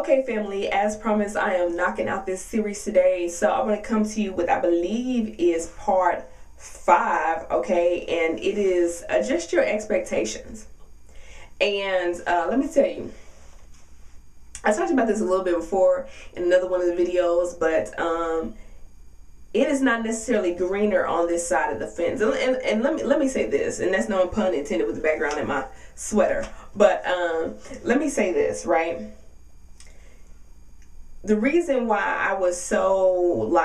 Okay, family, as promised, I am knocking out this series today. So I'm going to come to you with, I believe, is part 5, okay? And it is adjust your expectations. And let me tell you, I talked about this a little bit before in another one of the videos, but it is not necessarily greener on this side of the fence. And let me say this, and that's no pun intended with the background in my sweater. But let me say this, right? The reason why I was so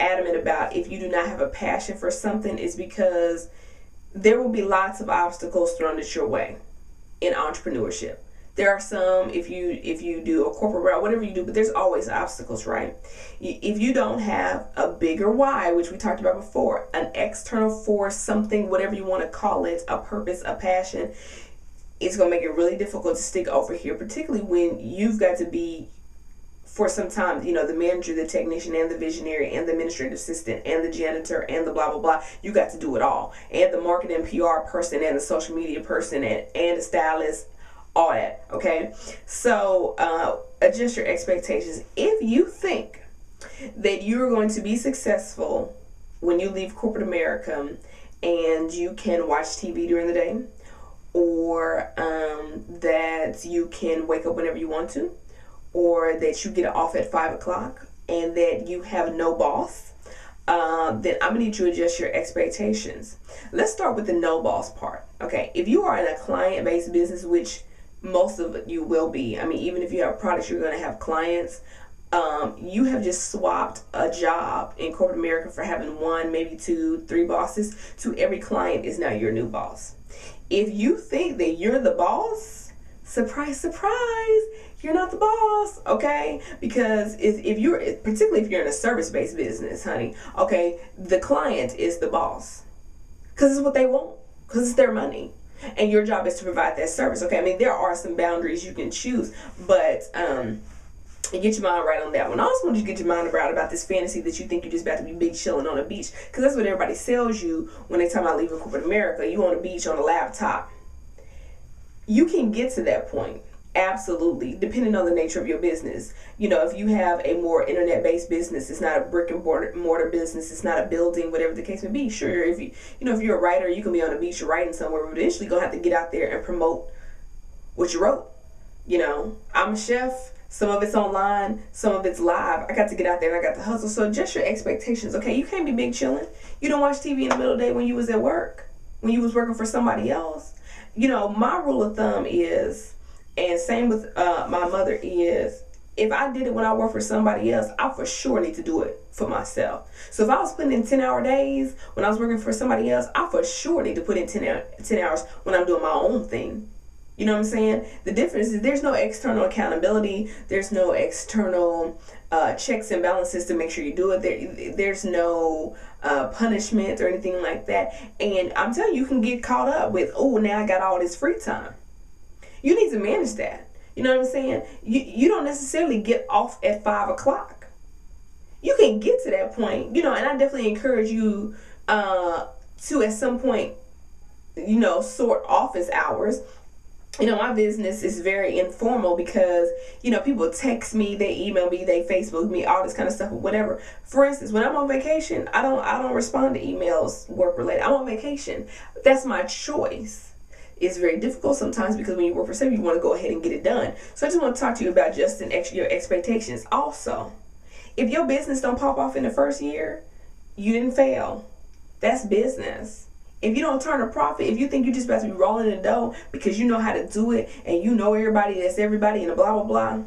adamant about if you do not have a passion for something is because there will be lots of obstacles thrown at your way in entrepreneurship. There are some if you do a corporate route, whatever you do, but there's always obstacles, right? If you don't have a bigger why, which we talked about before, an external force, something, whatever you want to call it, a purpose, a passion, it's going to make it really difficult to stick over here, particularly when you've got to be, for some time, you know, the manager, the technician, and the visionary, and the administrative assistant, and the janitor, and the blah, blah, blah. You got to do it all. And the marketing PR person, and the social media person, and the stylist, all that, okay? So adjust your expectations. If you think that you're going to be successful when you leave corporate America and you can watch TV during the day, or that you can wake up whenever you want to, or that you get off at 5 o'clock and that you have no boss, then I'm gonna need you to adjust your expectations. Let's start with the no boss part. Okay, if you are in a client-based business, which most of you will be, I mean, even if you have products, you're gonna have clients. You have just swapped a job in corporate America for having 1, maybe 2, 3 bosses, to every client is now your new boss. If you think that you're the boss, surprise, surprise, you're not the boss, okay? Because if you're, particularly if you're in a service-based business, honey, okay, the client is the boss. Because it's what they want, because it's their money. And your job is to provide that service, okay? I mean, there are some boundaries you can choose, but get your mind right on that one. I also want you to get your mind right about this fantasy that you think you're just about to be big chilling on a beach, because that's what everybody sells you when they talk about leaving corporate America. You on a beach on a laptop. You can get to that point. Absolutely, depending on the nature of your business. You know, if you have a more internet-based business, it's not a brick and mortar business, it's not a building, whatever the case may be. Sure, if if you're a writer, you can be on a beach writing somewhere, but eventually you're gonna have to get out there and promote what you wrote. You know, I'm a chef. Some of it's online, some of it's live. I got to get out there and I got to hustle. So adjust your expectations, okay? You can't be big chilling. You don't watch TV in the middle of the day when you was at work, when you was working for somebody else. You know, my rule of thumb is, and same with my mother, is if I did it when I worked for somebody else, I for sure need to do it for myself. So if I was putting in 10-hour days when I was working for somebody else, I for sure need to put in 10 hours when I'm doing my own thing. You know what I'm saying? The difference is there's no external accountability. There's no external checks and balances to make sure you do it. There's no punishment or anything like that. And I'm telling you, you can get caught up with, oh, now I got all this free time. You need to manage that. You know what I'm saying? You don't necessarily get off at 5 o'clock. You can get to that point, you know, and I definitely encourage you to at some point, you know, sort office hours. You know, my business is very informal because, you know, people text me, they email me, they Facebook me, all this kind of stuff, whatever. For instance, when I'm on vacation, I don't respond to emails work related. I'm on vacation. That's my choice. It's very difficult sometimes because when you work for somebody, you want to go ahead and get it done. So I just want to talk to you about adjusting your expectations. Also, if your business don't pop off in the first year, you didn't fail. That's business. If you don't turn a profit, if you think you're just about to be rolling in the dough because you know how to do it and you know everybody that's everybody and blah, blah, blah,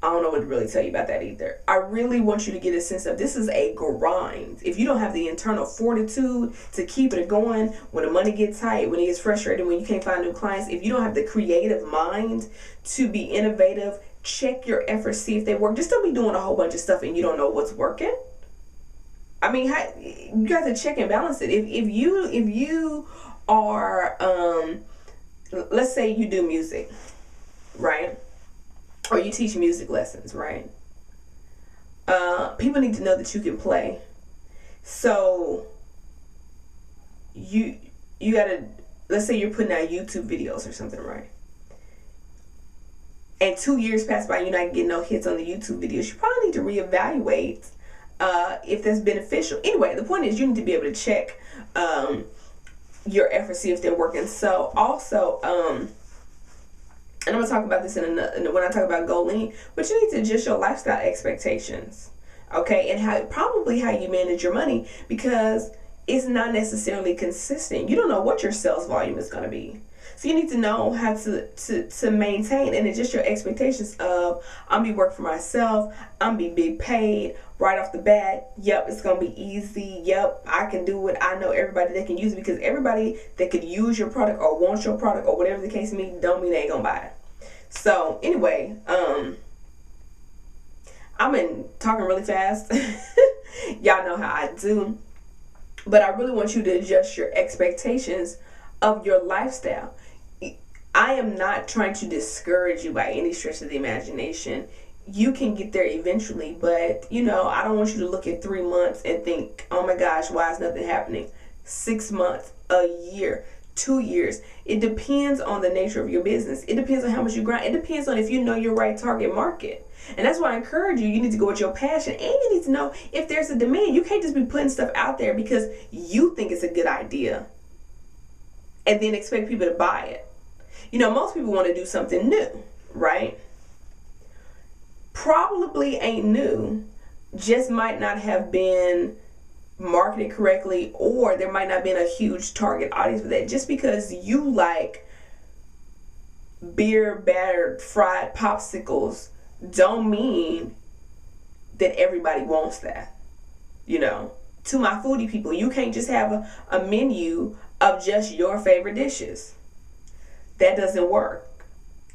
I don't know what to really tell you about that either. I really want you to get a sense of this is a grind. If you don't have the internal fortitude to keep it going when the money gets tight, when it gets frustrated, when you can't find new clients, if you don't have the creative mind to be innovative, check your efforts, see if they work. Just don't be doing a whole bunch of stuff and you don't know what's working. I mean, you got to check and balance it. If you are, let's say you do music, right? Or you teach music lessons, right? People need to know that you can play. So you gotta, let's say you're putting out YouTube videos or something, right? and 2 years pass by, you're not getting no hits on the YouTube videos, you probably need to reevaluate if that's beneficial. Anyway, the point is you need to be able to check your efforts, see if they're working. So also, and I'm gonna talk about this when I talk about goal lean, but you need to adjust your lifestyle expectations, okay, and how you manage your money, because it's not necessarily consistent. You don't know what your sales volume is gonna be. So you need to know how to maintain and adjust your expectations of, I'm be working for myself, I'm be big paid right off the bat. Yep, it's gonna be easy. Yep, I can do it. I know everybody that can use it, because everybody that could use your product or wants your product or whatever the case may be, don't mean they ain't gonna buy it. So anyway, I've been talking really fast. Y'all know how I do. But I really want you to adjust your expectations of your lifestyle. I am not trying to discourage you by any stretch of the imagination. You can get there eventually, but I don't want you to look at 3 months and think, oh my gosh, why is nothing happening? 6 months, a year, 2 years. It depends on the nature of your business. It depends on how much you grind. It depends on if you know your right target market. And that's why I encourage you need to go with your passion, and you need to know if there's a demand. You can't just be putting stuff out there because you think it's a good idea and then expect people to buy it. Most people want to do something new, right? Probably ain't new, just might not have been marketed correctly, or there might not have been a huge target audience for that. Just because you like beer battered fried popsicles don't mean that everybody wants that. To my foodie people, you can't just have a menu of just your favorite dishes. That doesn't work.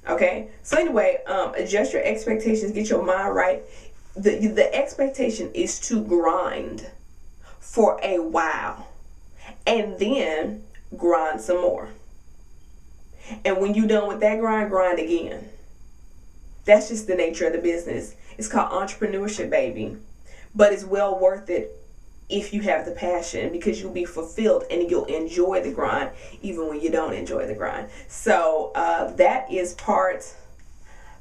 Okay? So anyway, adjust your expectations, get your mind right. The expectation is to grind for a while and then grind some more. And when you're done with that grind again. That's just the nature of the business. It's called entrepreneurship, baby. But it's well worth it if you have the passion, because you'll be fulfilled and you'll enjoy the grind even when you don't enjoy the grind. So that is part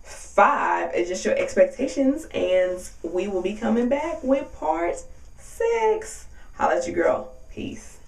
5, adjust your expectations, and we will be coming back with part 6. Holla at your girl. Peace.